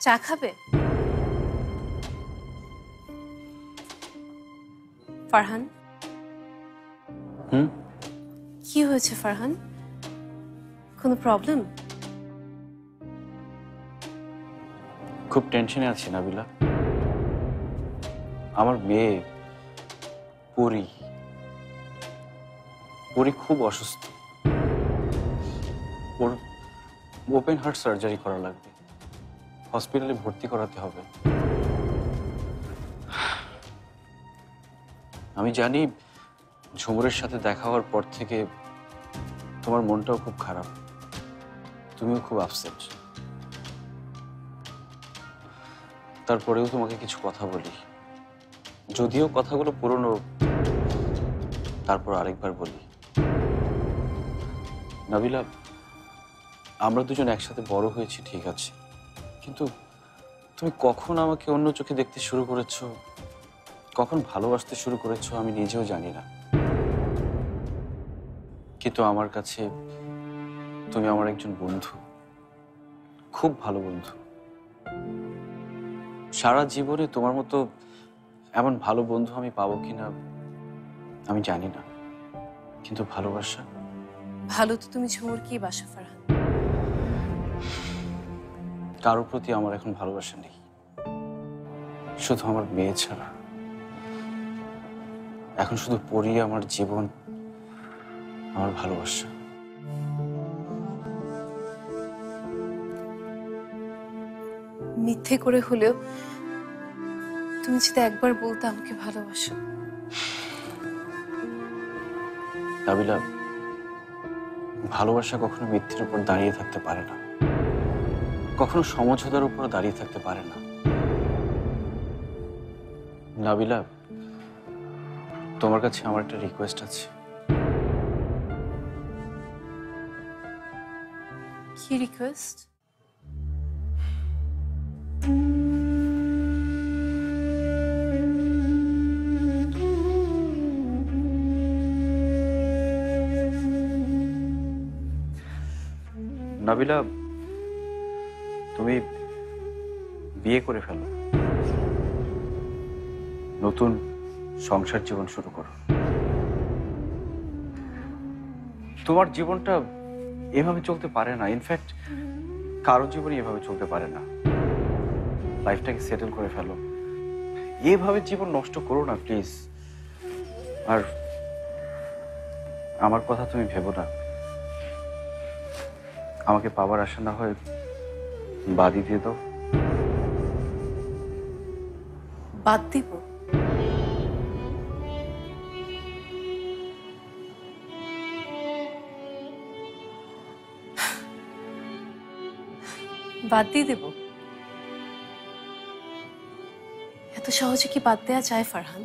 চা খাবে? ফারহান, কি হয়েছে ফারহান? কোনো প্রবলেম? খুব টেনশনে আছি নাবিলা। আমার মেয়ে পরি পরি খুব অসুস্থ। ওর ওপেন হার্ট সার্জারি করা লাগবে, হসপিটালে ভর্তি করাতে হবে। আমি জানি ঝুমুরের সাথে দেখা হওয়ার পর থেকে তোমার মনটাও খুব খারাপ, তুমিও খুব আপসেট। তারপরেও তোমাকে কিছু কথা বলি, যদিও কথাগুলো পুরনো, তারপর আরেকবার বলি। নাবিলা, আমরা দুজন একসাথে বড় হয়েছি ঠিক আছে, কিন্তু তুমি কখন আমাকে অন্য চোখে দেখতে শুরু করেছো, কখন ভালোবাসতে শুরু করেছো আমি নিজেও জানি না। কিন্তু আমার কাছে তুমি আমার একজন বন্ধু, খুব ভালো বন্ধু। সারা জীবনে তোমার মতো এমন ভালো বন্ধু আমি পাবো কিনা আমি জানি না, কিন্তু ভালোবাসা। ভালো তো তুমি ঝুমুরকেই বাসা ফারহান। কারোর প্রতি আমার এখন ভালোবাসা নেই, শুধু আমার মেয়ে ছাড়া। এখন শুধু পরি আমার জীবন, আমার ভালোবাসা। মিথ্যে করে হলেও তুমি যদি একবার বলতে আমাকে ভালোবাসো। নাবিলা, ভালোবাসা কখনো মিথ্যের উপর দাঁড়িয়ে থাকতে পারে না, কখনো সমঝোতার উপর দাঁড়িয়ে থাকতে পারে না। নাবিলা, তোমার কাছে আমার একটা রিকোয়েস্ট আছে। কি রিকোয়েস্ট? নাবিলা, তুমি বিয়ে করে ফেলো, নতুন সংসার জীবন শুরু করো। তোমার জীবনটা এভাবে চলতে পারে না, ইনফ্যাক্ট কারো জীবনই এভাবে চলতে পারে না। লাইফটাকে সেটেল করে ফেলো, এভাবে জীবন নষ্ট করো না প্লিজ। আর আমার কথা তুমি ভেবো না, আমাকে পাওয়ার আশা না হয় বাদই দিয়ে দাও। বাদ দিব? বাদ দিয়ে দেব? এত সহজে কি বাদ দেওয়া যায় ফারহান?